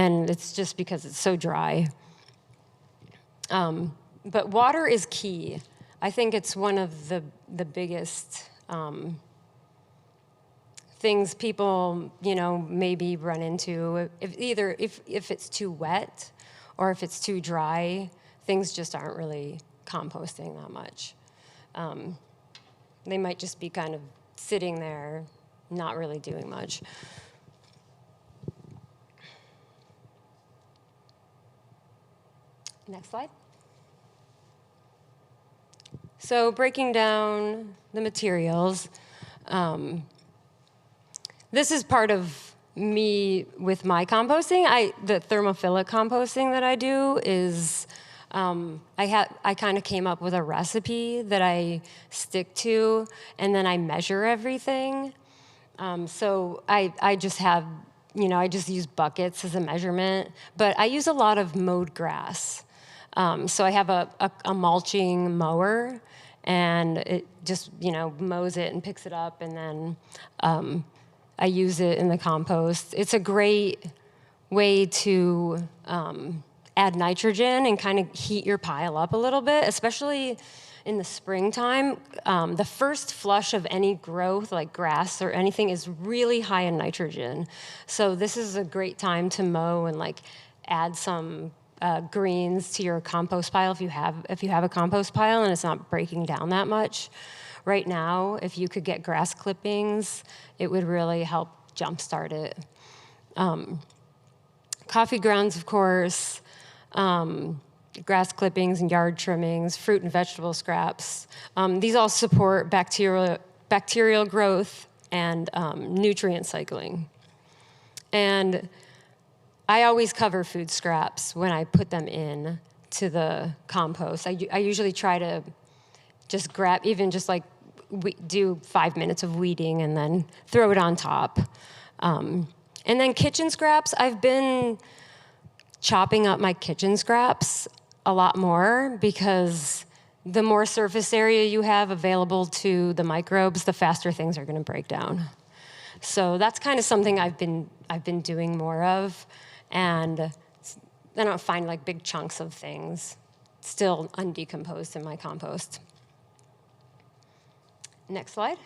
and it's just because it's so dry. But water is key. I think it's one of the biggest things people, maybe run into. If it's too wet or if it's too dry, things just aren't really composting that much. They might just be kind of sitting there, not really doing much. Next slide. So breaking down the materials. This is part of me with my composting. The thermophilic composting that I do is, I kind of came up with a recipe that I stick to, and then I measure everything. So I just have, I just use buckets as a measurement, but I use a lot of mowed grass. So I have a mulching mower, and it just, mows it and picks it up, and then I use it in the compost. It's a great way to add nitrogen and kind of heat your pile up a little bit, especially in the springtime. The first flush of any growth, like grass or anything, is really high in nitrogen. So this is a great time to mow and add some greens to your compost pile if you have a compost pile and it's not breaking down that much. Right now, if you could get grass clippings, it would really help jumpstart it. Coffee grounds, of course, grass clippings and yard trimmings, fruit and vegetable scraps. These all support bacterial growth and nutrient cycling. And I always cover food scraps when I put them in to the compost. I usually try to just grab, we do 5 minutes of weeding and then throw it on top. And then kitchen scraps, I've been chopping up my kitchen scraps a lot more because the more surface area you have available to the microbes, the faster things are going to break down. So that's kind of something I've been doing more of, and I don't find big chunks of things still undecomposed in my compost. Next slide.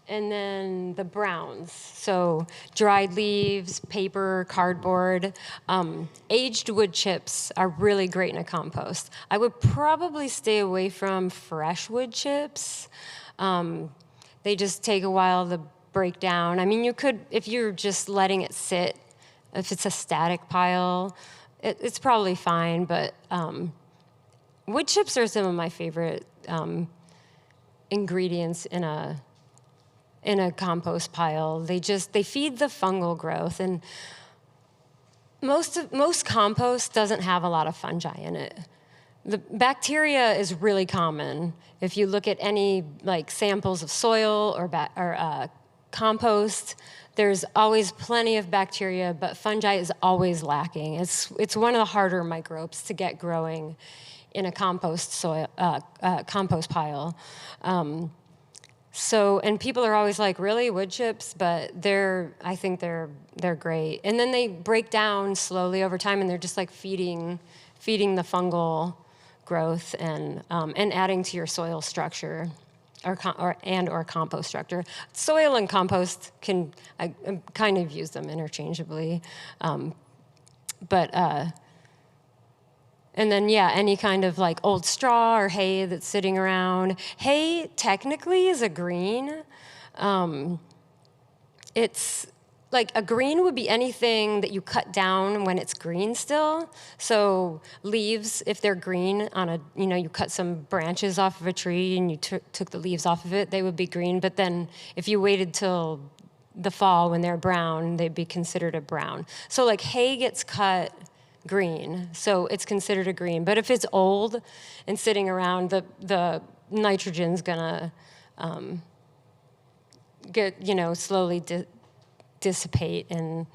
And then the browns, so dried leaves, paper, cardboard. Aged wood chips are really great in a compost. I would probably stay away from fresh wood chips. They just take a while to break down. I mean, you could, if you're just letting it sit, if it's a static pile, it's probably fine, but wood chips are some of my favorite ingredients in a compost pile. They feed the fungal growth, and most compost doesn't have a lot of fungi in it. The bacteria is really common. If you look at any samples of soil or compost, there's always plenty of bacteria, but fungi is always lacking. It's one of the harder microbes to get growing in a compost pile. And people are always like, really, wood chips? But I think they're great. And then they break down slowly over time, and they're just feeding the fungal growth and adding to your soil structure or compost structure. Soil and compost I kind of use them interchangeably. And then, any kind of old straw or hay that's sitting around. Hay technically is a green. It's a green would be anything that you cut down when it's green still. So leaves, if they're green you cut some branches off of a tree and you took the leaves off of it, they would be green. But then if you waited till the fall when they're brown, they'd be considered a brown. So hay gets cut green, so it's considered a green. But if it's old and sitting around, the nitrogen's gonna get slowly dissipate, and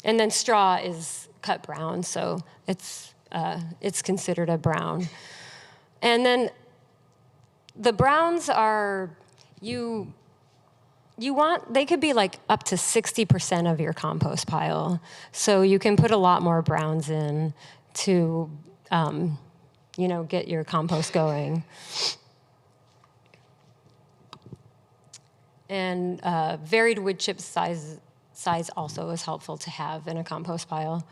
then straw is cut brown, so it's considered a brown. And then the browns are they could be like up to 60% of your compost pile. So you can put a lot more browns in to, get your compost going. And varied wood chip size also is helpful to have in a compost pile.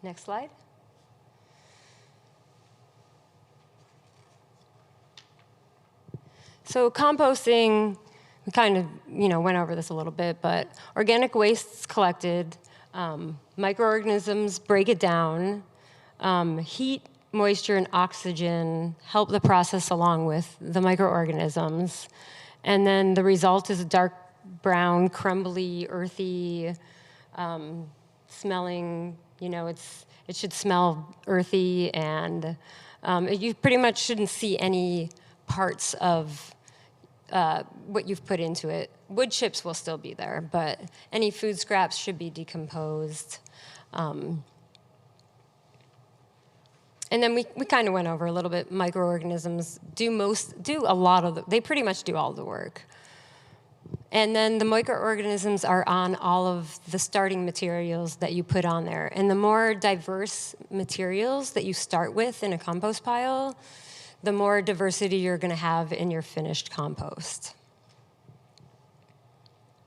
Next slide. So composting, we kind of went over this a little bit, but organic waste's collected, microorganisms break it down, heat, moisture, and oxygen help the process along with the microorganisms. And then the result is a dark brown, crumbly, earthy, smelling, it should smell earthy, and you pretty much shouldn't see any parts of what you've put into it. Wood chips will still be there, but any food scraps should be decomposed. And then we kind of went over a little bit. Microorganisms they pretty much do all the work. And then the microorganisms are on all of the starting materials that you put on there. And the more diverse materials that you start with in a compost pile, the more diversity you're going to have in your finished compost.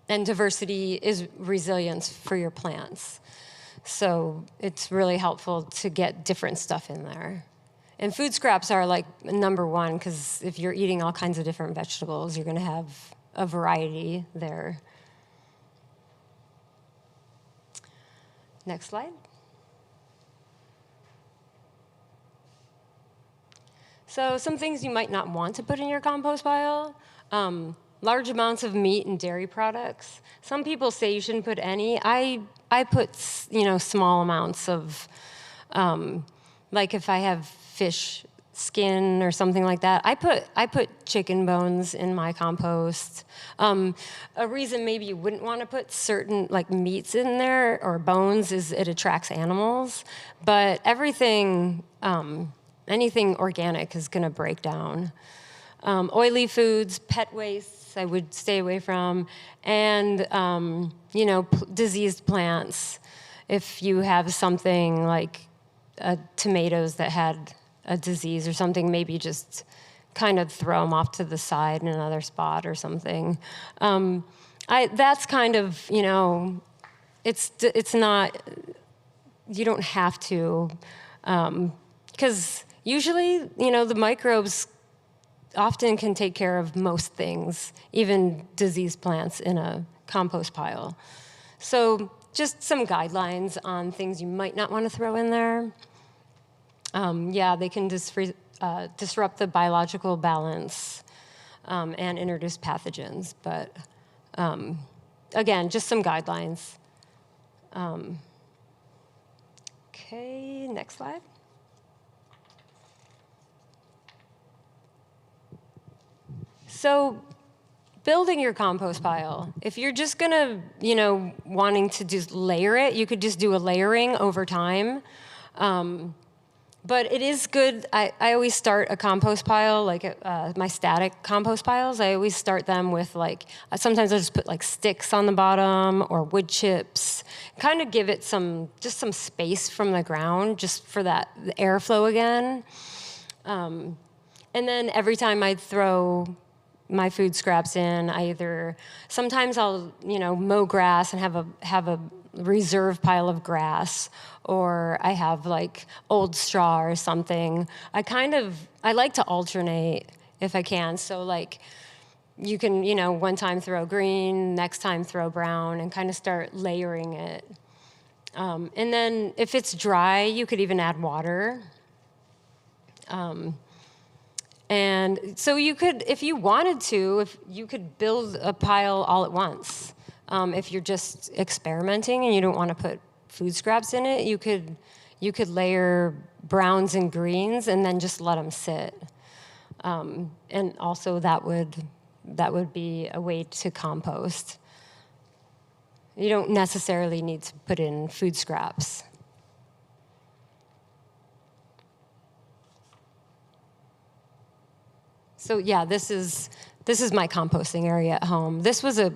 And diversity is resilience for your plants. So it's really helpful to get different stuff in there. And food scraps are like number one, because if you're eating all kinds of different vegetables, you're going to have a variety there. Next slide. So some things you might not want to put in your compost pile. Large amounts of meat and dairy products. Some people say you shouldn't put any. I put small amounts of, like if I have fish skin or something like that. I put chicken bones in my compost. A reason maybe you wouldn't want to put certain like meats in there or bones is it attracts animals. But everything, anything organic is going to break down. Oily foods, pet wastes, I would stay away from, and diseased plants. If you have something like tomatoes that had a disease or something, maybe just kind of throw them off to the side in another spot or something. That's kind of it's not. You don't have to, because usually the microbes often can take care of most things, even diseased plants in a compost pile. So just some guidelines on things you might not want to throw in there. They can disrupt the biological balance and introduce pathogens. But again, just some guidelines. Okay, next slide. So building your compost pile, if you're just gonna, wanting to just layer it, you could just do a layering over time. But it is good. I always start a compost pile, like my static compost piles. I always start them with sometimes I just put sticks on the bottom or wood chips, kind of give it some space from the ground just for the airflow again. And then every time I throw my food scraps in, sometimes I'll mow grass and have a reserve pile of grass, or I have old straw or something. I like to alternate if I can. So you can one time throw green, next time throw brown, and kind of start layering it. And then if it's dry, you could even add water. And so you could, if you wanted to, you could build a pile all at once. If you're just experimenting and you don't want to put food scraps in it, you could layer browns and greens and then just let them sit. And also that would be a way to compost. You don't necessarily need to put in food scraps. So yeah, this is my composting area at home. This was a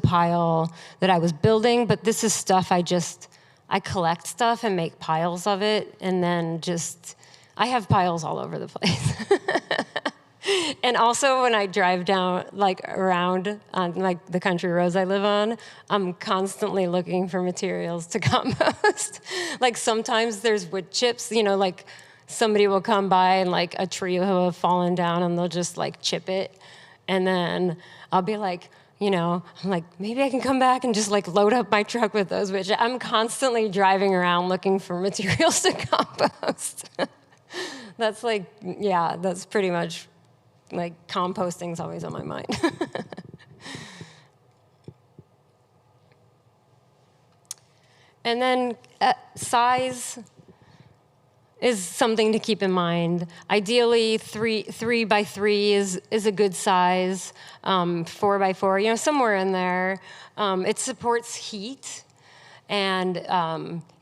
pile that I was building, but this is stuff I collect stuff and make piles of it, and then I have piles all over the place. And also when I drive down, like around on like the country roads I live on, I'm constantly looking for materials to compost. Like sometimes there's wood chips, like somebody will come by and like a tree will have fallen down and they'll just like chip it. And then I'll be like, I'm like, maybe I can come back and just like load up my truck with those, which I'm constantly driving around looking for materials to compost. That's that's pretty much like composting's always on my mind. And then size is something to keep in mind. Ideally, 3 by 3 is a good size. 4 by 4, somewhere in there. It supports heat, and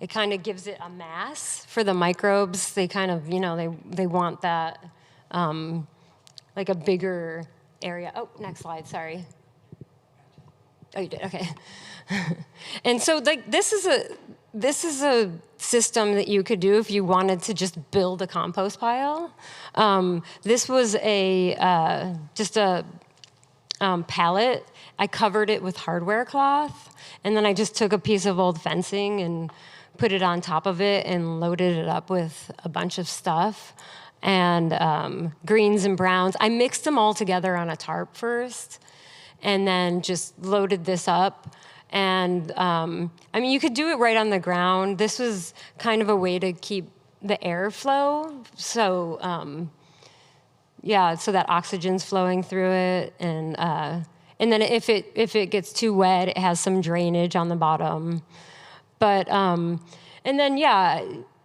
it kind of gives it a mass for the microbes. They kind of, they want that, like a bigger area. Oh, next slide, sorry. Oh, you did, okay. And so like this is a system that you could do if you wanted to just build a compost pile. This was just a pallet. I covered it with hardware cloth, and then I just took a piece of old fencing and put it on top of it and loaded it up with a bunch of stuff, and greens and browns. I mixed them all together on a tarp first, and then just loaded this up. And you could do it right on the ground. This was kind of a way to keep the airflow, so so that oxygen's flowing through it, and then if it gets too wet, it has some drainage on the bottom. But and then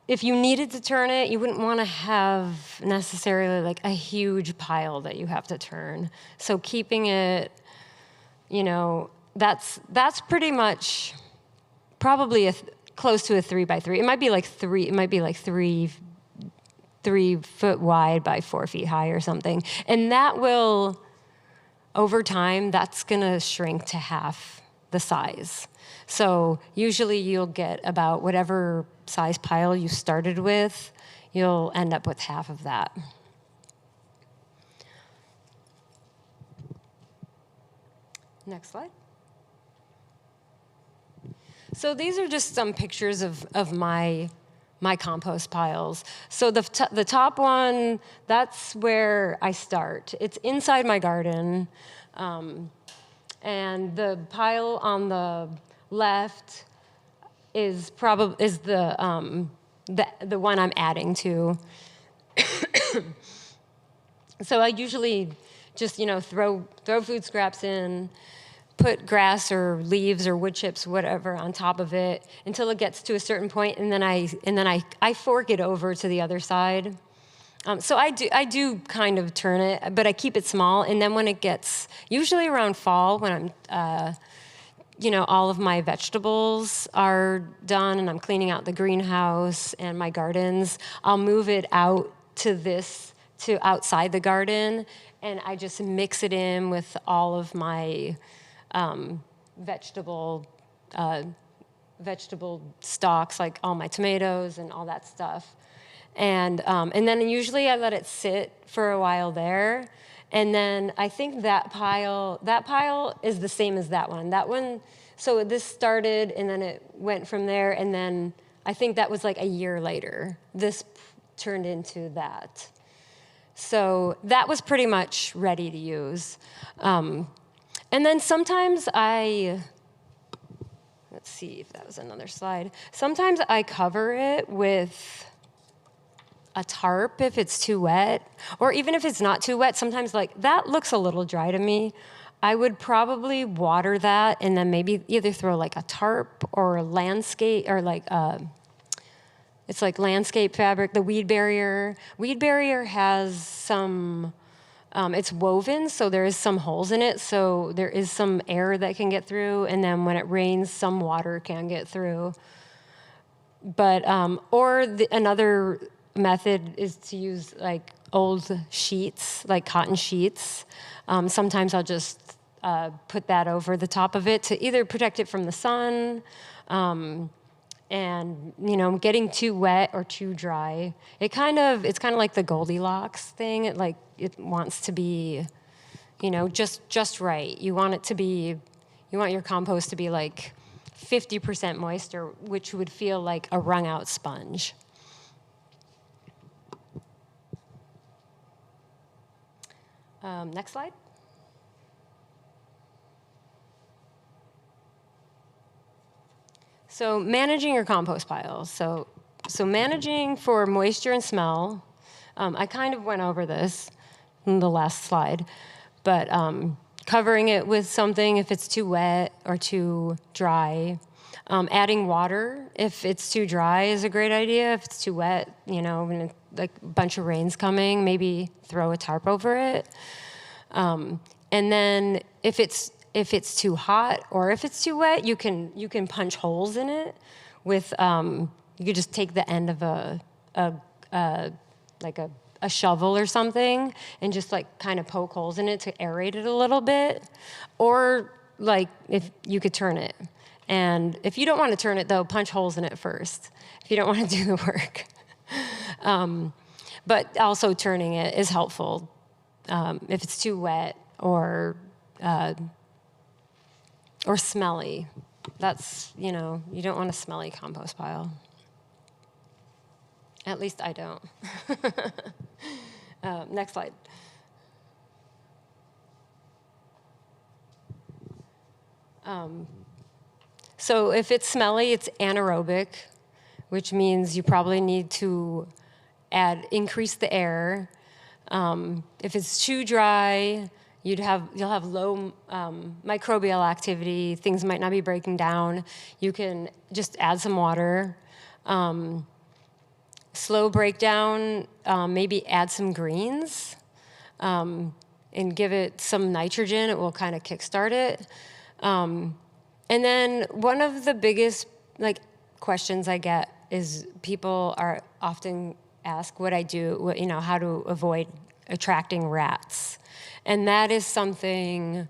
if you needed to turn it, you wouldn't want to have necessarily like a huge pile that you have to turn. So keeping it, that's pretty much probably close to a 3 by 3. It might be like 3. It might be like 3 foot wide by 4 feet high or something. And that will, over time, that's gonna shrink to half the size. So usually you'll get about whatever size pile you started with, you'll end up with half of that. Next slide. So these are just some pictures of my compost piles. So the top one, that's where I start. It's inside my garden, and the pile on the left is the one I'm adding to. So I usually just throw food scraps in, put grass or leaves or wood chips, whatever, on top of it until it gets to a certain point, and then I fork it over to the other side. So I do kind of turn it, but I keep it small. And then when it gets, usually around fall, when I'm, all of my vegetables are done and I'm cleaning out the greenhouse and my gardens, I'll move it out to outside the garden, and I just mix it in with all of my vegetable stalks, like all my tomatoes and all that stuff. And then usually I let it sit for a while there. And then I think that pile is the same as that one. That one, so this started and then it went from there, and then I think that was like a year later. This turned into that. So that was pretty much ready to use. And then sometimes let's see if that was another slide. Sometimes I cover it with a tarp if it's too wet, or even if it's not too wet, sometimes like that looks a little dry to me. I would probably water that and then maybe either throw like a tarp or landscape, or like it's like landscape fabric, the weed barrier. Weed barrier has some, it's woven, so there is some holes in it, so there is some air that can get through, and then when it rains, some water can get through. But, another method is to use like old sheets, like cotton sheets. Sometimes I'll just put that over the top of it to either protect it from the sun, and getting too wet or too dry. It's kind of like the Goldilocks thing. It wants to be, just right. You want your compost to be like 50% moisture, which would feel like a wrung out sponge. Next slide. So managing your compost piles. So managing for moisture and smell. I kind of went over this in the last slide, but covering it with something if it's too wet or too dry. Adding water if it's too dry is a great idea. If it's too wet, when like a bunch of rain's coming, maybe throw a tarp over it. And then if it's too hot or if it's too wet, you can punch holes in it with you could just take the end of a shovel or something and just like kind of poke holes in it to aerate it a little bit, or like if you could turn it. And if you don't want to turn it though, punch holes in it first if you don't want to do the work. But also turning it is helpful if it's too wet or smelly. That's, you don't want a smelly compost pile. At least I don't. Next slide. So if it's smelly, it's anaerobic, which means you probably need to increase the air. If it's too dry, you'll have low microbial activity. Things might not be breaking down. You can just add some water. Slow breakdown, maybe add some greens and give it some nitrogen. It will kind of kickstart it. And then one of the biggest questions I get is people are often ask what I do, how to avoid attracting rats. And that is something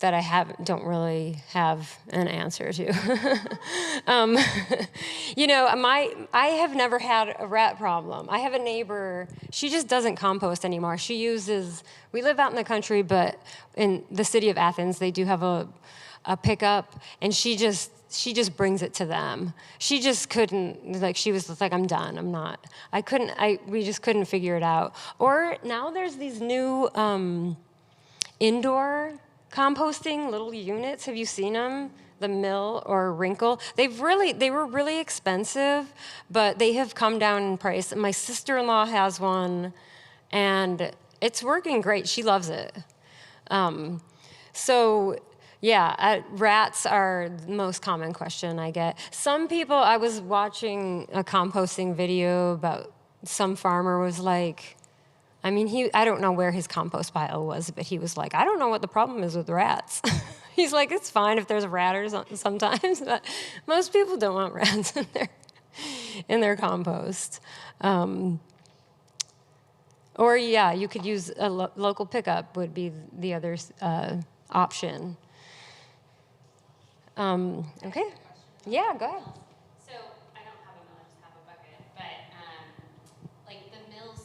that I don't really have an answer to. I have never had a rat problem. I have a neighbor, she just doesn't compost anymore. We live out in the country, but in the city of Athens, they do have a pickup, and she just brings it to them. She just couldn't, she was like, I'm done, I'm not. We just couldn't figure it out. Or now there's these new indoor composting little units. Have you seen them? The Mill or Wrinkle. They were really expensive, but they have come down in price. My sister-in-law has one, and it's working great. She loves it. Rats are the most common question I get. Some people, I was watching a composting video about some farmer was like, I don't know where his compost pile was, but he was like, I don't know what the problem is with rats. He's like, it's fine if there's a rat or sometimes, but most people don't want rats in their compost. You could use a local pickup would be the other option. Okay. Yeah, go ahead. So I don't have a mill, I just have a bucket. But the mill,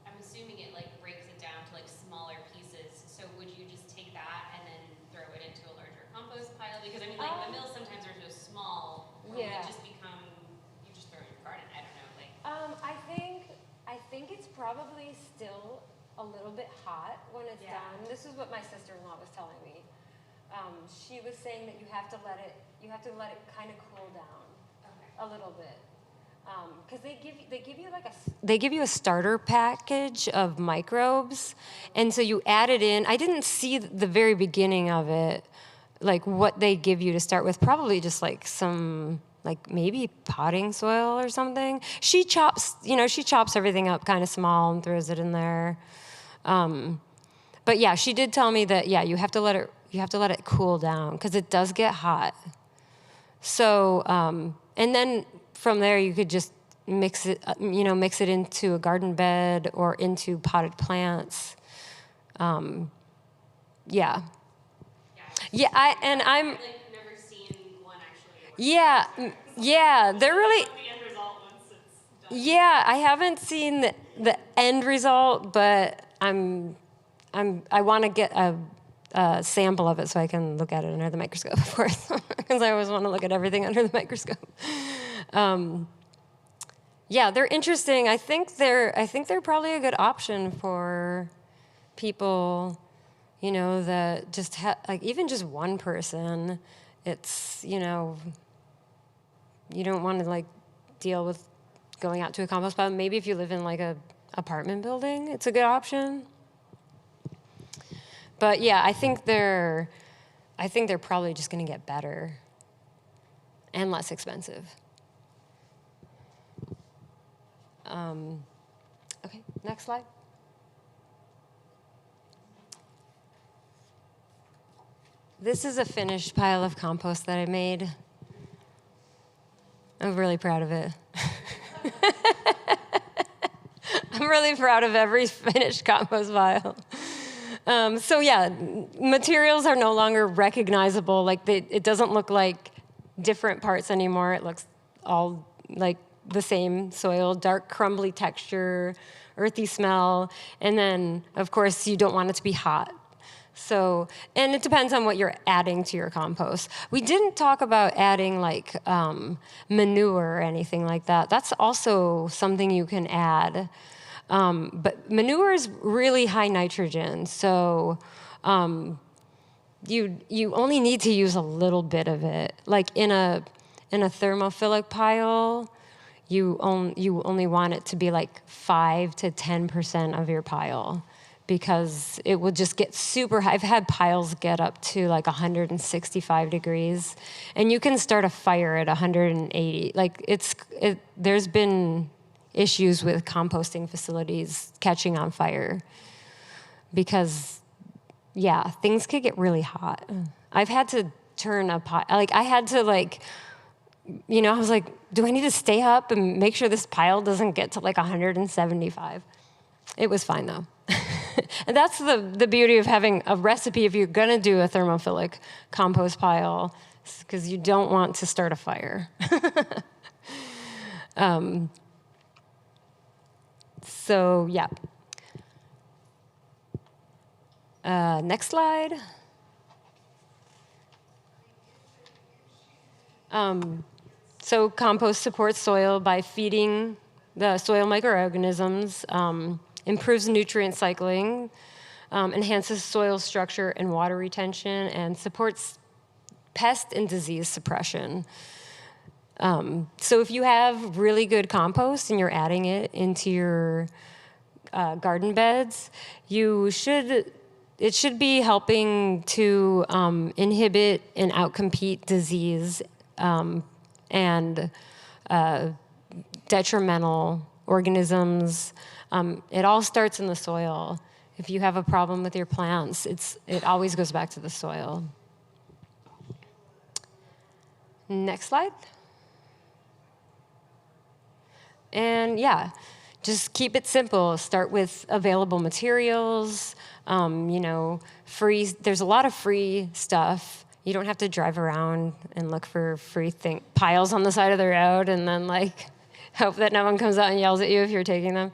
I'm assuming it breaks it down to smaller pieces. So would you just take that and then throw it into a larger compost pile? Because the mills sometimes are so small, or would it just become you just throw it in your garden? I don't know. I think it's probably still a little bit hot when it's done. This is what my sister-in-law was telling me. She was saying that you have to let it kind of cool down a little bit, because they give you a starter package of microbes, and so you add it in. I didn't see the very beginning of it, what they give you to start with. Probably just some maybe potting soil or something. She chops everything up kind of small and throws it in there. But yeah, she did tell me that you have to let it cool down because it does get hot. So and then from there you could just mix it into a garden bed or into potted plants. Yeah. Yeah, I'm. Like never seen one actually. Yeah, they're really. The end result once it's done. Yeah, I haven't seen the end result, but I want to get a sample of it so I can look at it under the microscope, of course, because I always want to look at everything under the microscope. Yeah, they're interesting. I think they're probably a good option for people, that just like even just one person. It's you don't want to like deal with going out to a compost pile. Maybe if you live in like a apartment building, it's a good option. But yeah, I think they're probably just going to get better and less expensive. Okay, next slide. This is a finished pile of compost that I made. I'm really proud of it. I'm really proud of every finished compost pile. So yeah, materials are no longer recognizable. Like it doesn't look like different parts anymore. It looks all like the same soil, dark, crumbly texture, earthy smell, and then of course you don't want it to be hot. So, and it depends on what you're adding to your compost. We didn't talk about adding like manure or anything like that. That's also something you can add. But manure is really high nitrogen, so you only need to use a little bit of it. Like in a thermophilic pile, you only want it to be like 5 to 10% of your pile, because it will just get super high. I've had piles get up to like 165 degrees, and you can start a fire at 180. Like there's been issues with composting facilities catching on fire because, yeah, things could get really hot. I've had to turn a pot, like I had to like, I was like, do I need to stay up and make sure this pile doesn't get to like 175? It was fine though. And that's the beauty of having a recipe if you're gonna do a thermophilic compost pile, because you don't want to start a fire. So yeah. Next slide. So compost supports soil by feeding the soil microorganisms, improves nutrient cycling, enhances soil structure and water retention, and supports pest and disease suppression. So if you have really good compost and you're adding it into your garden beds, it should be helping to inhibit and outcompete disease and detrimental organisms. It all starts in the soil. If you have a problem with your plants, it always goes back to the soil. Next slide. And yeah, just keep it simple. Start with available materials, free. There's a lot of free stuff. You don't have to drive around and look for free piles on the side of the road and then like hope that no one comes out and yells at you if you're taking them.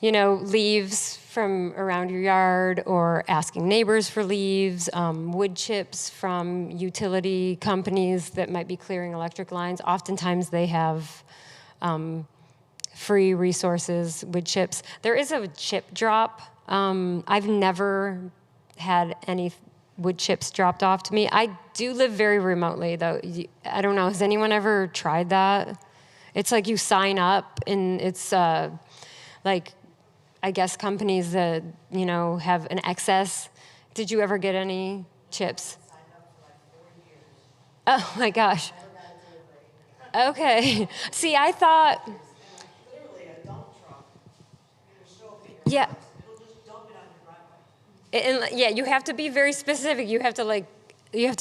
Leaves from around your yard or asking neighbors for leaves, wood chips from utility companies that might be clearing electric lines. Oftentimes they have free resources, wood chips. There is a chip drop. I've never had any wood chips dropped off to me. I do live very remotely, though. I don't know, has anyone ever tried that? It's like you sign up, and it's like, I guess companies that, have an excess. Did you ever get any chips? I signed up for like 4 years. Oh my gosh. I never got a delivery. Okay. See, I thought, And literally a dump truck. It'll show up at your yeah. house. It'll just dump it on your driveway. And yeah, you have to be very specific. You have to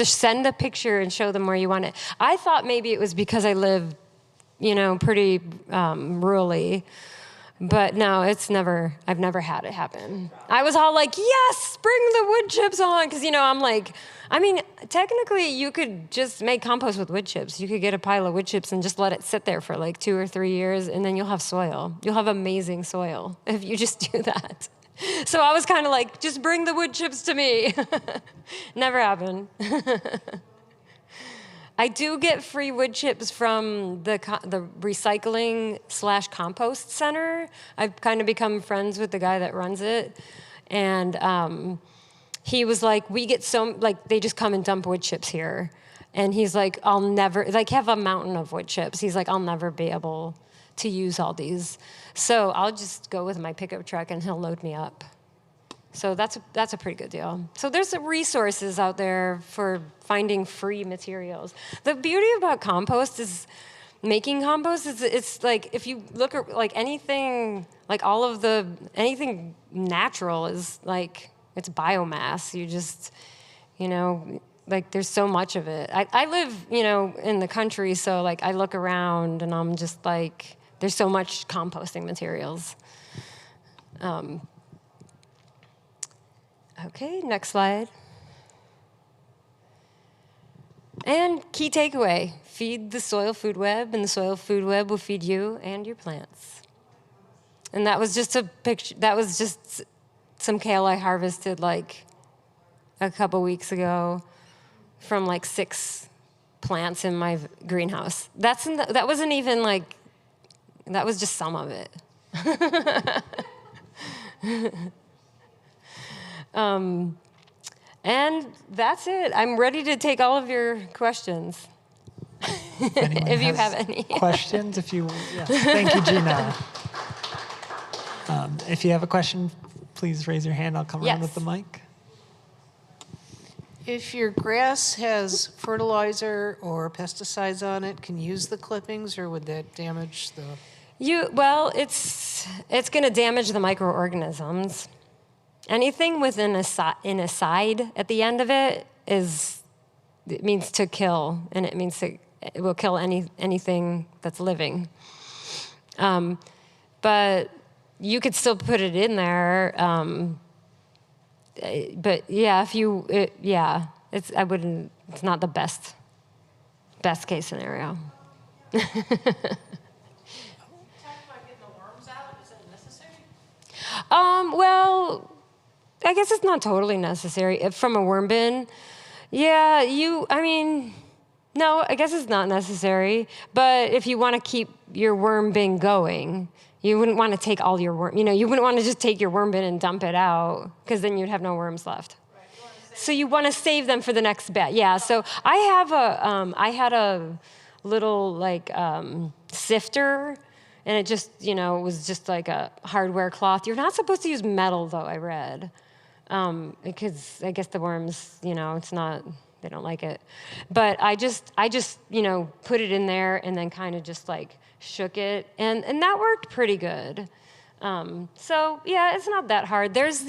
send a picture and show them where you want it. I thought maybe it was because I live pretty rurally. But no, I've never had it happen. I was all like, yes, bring the wood chips on. Because, I'm like, technically you could just make compost with wood chips. You could get a pile of wood chips and just let it sit there for like 2 or 3 years, and then you'll have soil. You'll have amazing soil if you just do that. So I was kind of like, just bring the wood chips to me. Never happened. I do get free wood chips from the recycling/compost center. I've kind of become friends with the guy that runs it. And he was like, we get they just come and dump wood chips here. And he's like, I'll never, have a mountain of wood chips. He's like, I'll never be able to use all these. So I'll just go with my pickup truck and he'll load me up. So that's a pretty good deal. So there's some resources out there for finding free materials. The beauty about compost is making compost is it's like if you look at like anything, like anything natural is like it's biomass. You just, there's so much of it. I live, in the country, so like I look around and I'm just like there's so much composting materials. Okay, next slide. And key takeaway, feed the soil food web, and the soil food web will feed you and your plants. And that was just a picture, that was just some kale I harvested like a couple weeks ago from like 6 plants in my greenhouse. That wasn't even like, that was just some of it. And that's it. I'm ready to take all of your questions. If you have any. Questions, thank you, Gina. If you have a question, please raise your hand. I'll come around with the mic. If your grass has fertilizer or pesticides on it, can you use the clippings, or would that damage the... It's going to damage the microorganisms. Anything within a side at the end of it means to kill, and it means it will kill anything that's living. But you could still put it in there. But yeah, it's not the best case scenario. Well, I guess it's not totally necessary. From a worm bin, no, I guess it's not necessary. But if you want to keep your worm bin going, you wouldn't want to take all your worm, you wouldn't want to just take your worm bin and dump it out, because then you'd have no worms left. Right. So you want to save them for the next batch. Yeah, so I had a little sifter, and it just, was just like a hardware cloth. You're not supposed to use metal, though, I read. Because I guess the worms, it's not, they don't like it. But I just put it in there and then kind of just shook it. And that worked pretty good. So yeah, it's not that hard. There's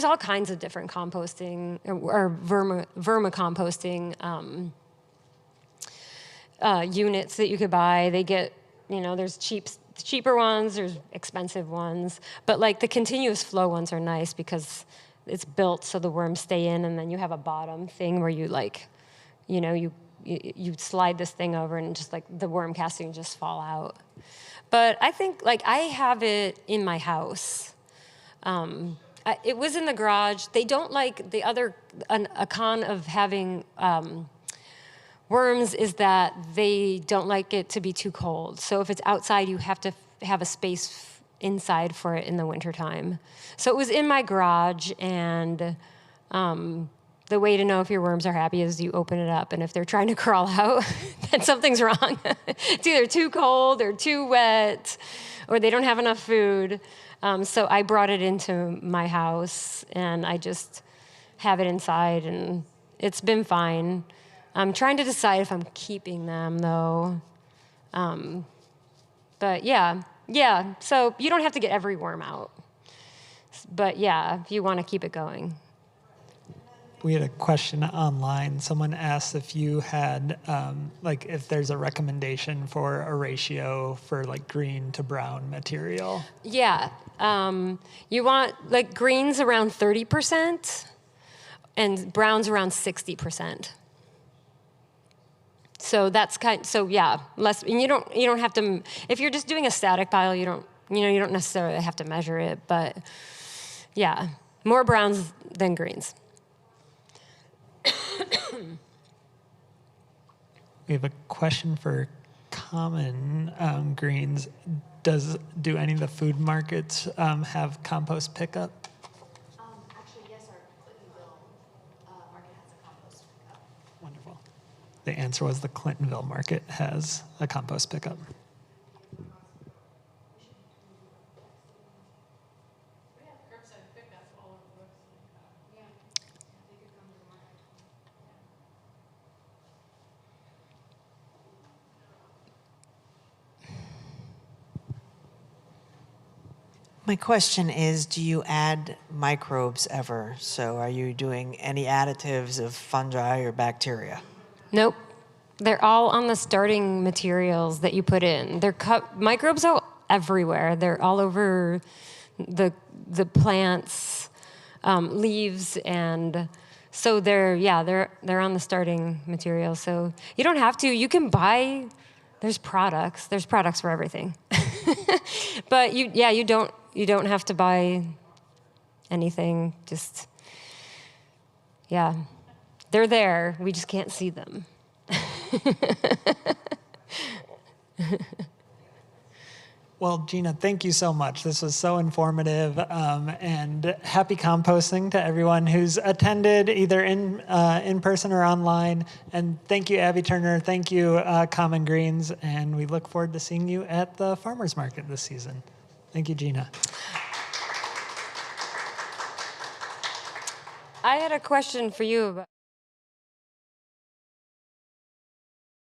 all kinds of different composting or vermicomposting units that you could buy. They get, there's cheaper ones, there's expensive ones, but the continuous flow ones are nice because it's built so the worms stay in, and then you have a bottom thing where you you slide this thing over and just the worm castings just fall out. But I think I have it in my house. It was in the garage. They don't like a con of having worms is that they don't like it to be too cold. So if it's outside, you have to have a space inside for it in the wintertime. So it was in my garage, and the way to know if your worms are happy is you open it up, and if they're trying to crawl out, then something's wrong. It's either too cold or too wet, or they don't have enough food. So I brought it into my house, and I just have it inside, and it's been fine. I'm trying to decide if I'm keeping them, though. But yeah, so you don't have to get every worm out. But yeah, if you want to keep it going. We had a question online. Someone asked if you had, like, if there's a recommendation for a ratio for like green to brown material. Yeah. You want like greens around 30% and browns around 60%. So that's so yeah, less, and you don't have to, if you're just doing a static pile, you don't necessarily have to measure it, but yeah, more browns than greens. We have a question for common greens. Do any of the food markets have compost pickup? Actually, yes, our Clintonville market has a compost pickup. Wonderful. The answer was the Clintonville market has a compost pickup. We have curbside pickup all over Brooklyn. Yeah. They could come to the market. My question is, do you add microbes ever? So are you doing any additives of fungi or bacteria? Nope. They're all on the starting materials that you put in. Microbes are everywhere. They're all over the plants, leaves, and so they're on the starting material. So you don't have to. You can buy. There's products for everything. But you don't have to buy anything. Just they're there. We just can't see them. Well, Gina, thank you so much. This was so informative, and happy composting to everyone who's attended either in person or online. And thank you, Abby Turner. Thank you, Common Greens. And we look forward to seeing you at the farmers market this season. Thank you, Gina. I had a question for you about